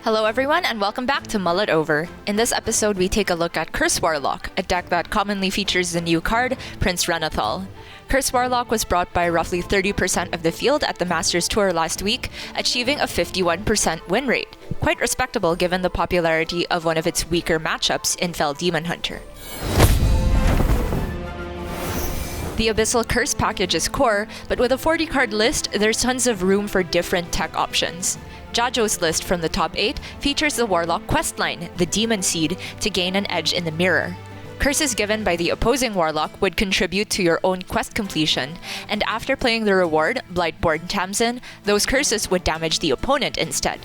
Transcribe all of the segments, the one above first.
Hello everyone and welcome back to Mull It Over. In this episode we take a look at Curse Warlock, a deck that commonly features the new card, Prince Renathal. Curse Warlock was brought by roughly 30% of the field at the Masters Tour last week, achieving a 51% win rate. Quite respectable given the popularity of one of its weaker matchups in Fell Demon Hunter. The Abyssal Curse package is core, but with a 40-card list, there's tons of room for different tech options. Jajo's list from the top 8 features the Warlock questline, the Demon Seed, to gain an edge in the mirror. Curses given by the opposing Warlock would contribute to your own quest completion, and after playing the reward, Blightborn Tamzin, those curses would damage the opponent instead.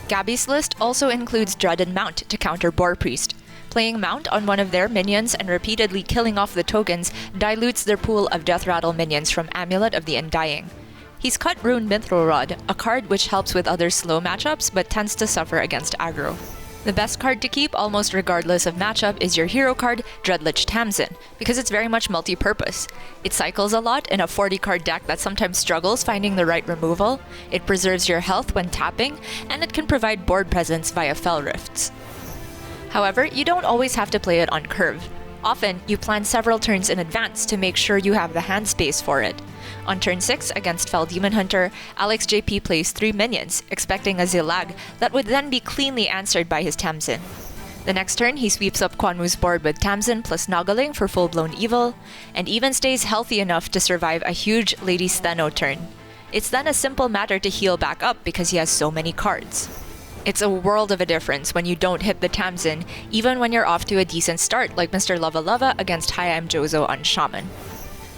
Gabby's list also includes Dreaded Mount to counter Wig Priest. Playing Mount on one of their minions and repeatedly killing off the tokens dilutes their pool of Death Rattle minions from Amulet of the Undying. He's cut Rune Mithril Rod, a card which helps with other slow matchups but tends to suffer against aggro. The best card to keep almost regardless of matchup is your hero card, Dreadlich Tamzin, because it's very much multi-purpose. It cycles a lot in a 40-card deck that sometimes struggles finding the right removal, it preserves your health when tapping, and it can provide board presence via Fell Rifts. However, you don't always have to play it on curve. Often, you plan several turns in advance to make sure you have the hand space for it. On turn 6 against Fell Demon Hunter, Alex JP plays 3 minions, expecting a Zilag that would then be cleanly answered by his Tamzin. The next turn, he sweeps up Kwanwu's board with Tamzin plus Nogaling for full-blown evil, and even stays healthy enough to survive a huge Lady Steno turn. It's then a simple matter to heal back up because he has so many cards. It's a world of a difference when you don't hit the Tamzin, even when you're off to a decent start like Mr. Lava Lava against Hayam Jozo on Shaman.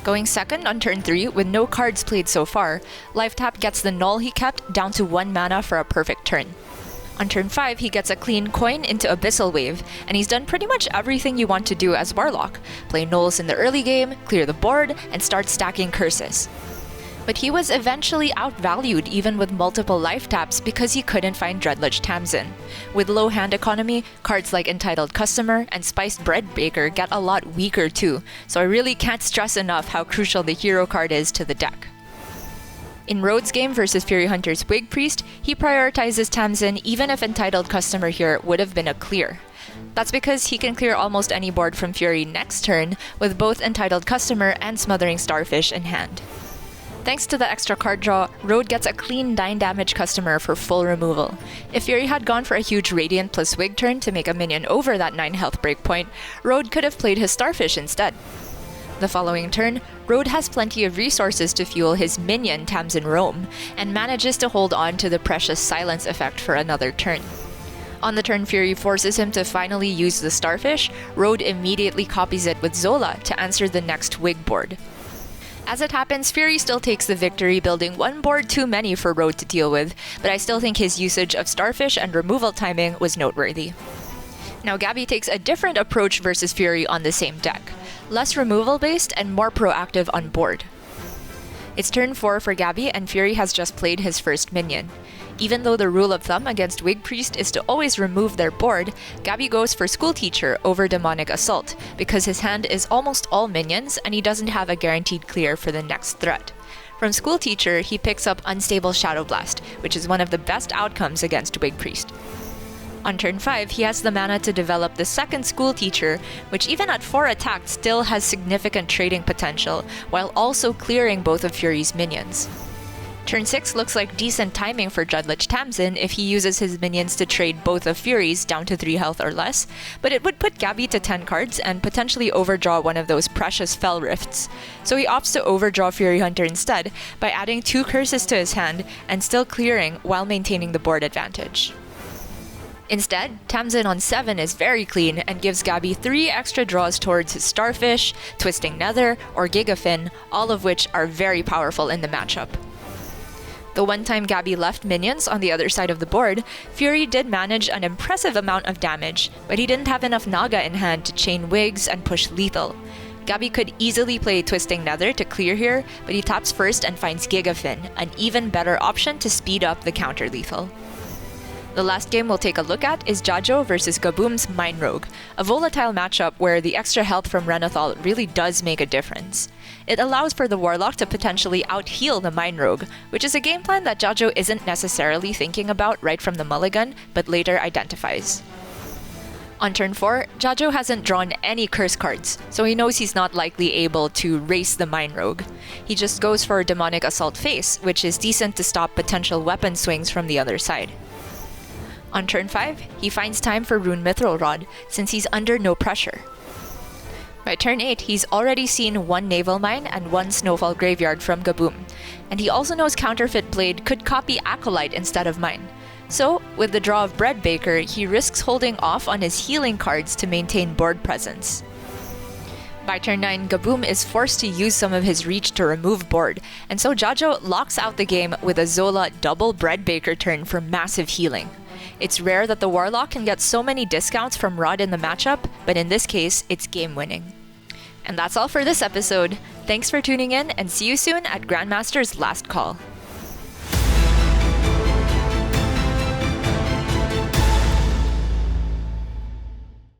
Going second on turn 3 with no cards played so far, Lifetap gets the Null he kept down to 1 mana for a perfect turn. On turn 5 he gets a clean coin into Abyssal Wave, and he's done pretty much everything you want to do as Warlock. Play Nulls in the early game, clear the board, and start stacking curses. But he was eventually outvalued even with multiple life taps because he couldn't find Dreadlich Tamzin. With low hand economy, cards like Entitled Customer and Spiced Bread Baker get a lot weaker too, so I really can't stress enough how crucial the hero card is to the deck. In Rhodes' game versus Fury Hunter's Wig Priest, he prioritizes Tamzin even if Entitled Customer here would have been a clear. That's because he can clear almost any board from Fury next turn with both Entitled Customer and Smothering Starfish in hand. Thanks to the extra card draw, Road gets a clean 9 damage customer for full removal. If Fury had gone for a huge Radiant plus Wig turn to make a minion over that 9 health breakpoint, Road could have played his Starfish instead. The following turn, Road has plenty of resources to fuel his minion Tamzin Roam, and manages to hold on to the precious silence effect for another turn. On the turn Fury forces him to finally use the Starfish, Road immediately copies it with Zola to answer the next Wig board. As it happens, Fury still takes the victory, building 1 board too many for Road to deal with, but I still think his usage of Starfish and removal timing was noteworthy. Now Gabby takes a different approach versus Fury on the same deck, less removal based and more proactive on board. It's turn 4 for Gabby and Fury has just played his first minion. Even though the rule of thumb against Wig Priest is to always remove their board, Gabby goes for School Teacher over Demonic Assault because his hand is almost all minions and he doesn't have a guaranteed clear for the next threat. From School Teacher, he picks up Unstable Shadow Blast, which is one of the best outcomes against Wig Priest. On turn 5, he has the mana to develop the second School Teacher, which even at 4 attack still has significant trading potential, while also clearing both of Fury's minions. Turn 6 looks like decent timing for Dreadlich Tamzin if he uses his minions to trade both of Fury's down to 3 health or less, but it would put Gabby to 10 cards and potentially overdraw one of those precious Fell Rifts. So he opts to overdraw Fury Hunter instead by adding 2 curses to his hand and still clearing while maintaining the board advantage. Instead, Tamzin on 7 is very clean and gives Gabby 3 extra draws towards his Starfish, Twisting Nether, or Gigafin, all of which are very powerful in the matchup. The one time Gabby left minions on the other side of the board, Fury did manage an impressive amount of damage, but he didn't have enough Naga in hand to chain Wigs and push lethal. Gabby could easily play Twisting Nether to clear here, but he taps first and finds Gigafin, an even better option to speed up the counter lethal. The last game we'll take a look at is Jajo versus Gaboom's Mine Rogue, a volatile matchup where the extra health from Renathal really does make a difference. It allows for the Warlock to potentially out-heal the Mine Rogue, which is a game plan that Jajo isn't necessarily thinking about right from the mulligan, but later identifies. On turn 4, Jajo hasn't drawn any curse cards, so he knows he's not likely able to race the Mine Rogue. He just goes for Demonic Assault Face, which is decent to stop potential weapon swings from the other side. On turn 5, he finds time for Rune Mithril Rod, since he's under no pressure. By turn 8, he's already seen 1 Naval Mine and 1 Snowfall Graveyard from Gaboom, and he also knows Counterfeit Blade could copy Acolyte instead of Mine. So, with the draw of Bread Baker, he risks holding off on his healing cards to maintain board presence. By turn 9, Gaboom is forced to use some of his reach to remove board, and so Jajo locks out the game with a Zola double Bread Baker turn for massive healing. It's rare that the Warlock can get so many discounts from Rod in the matchup, but in this case, it's game-winning. And that's all for this episode. Thanks for tuning in, and see you soon at Grandmaster's Last Call.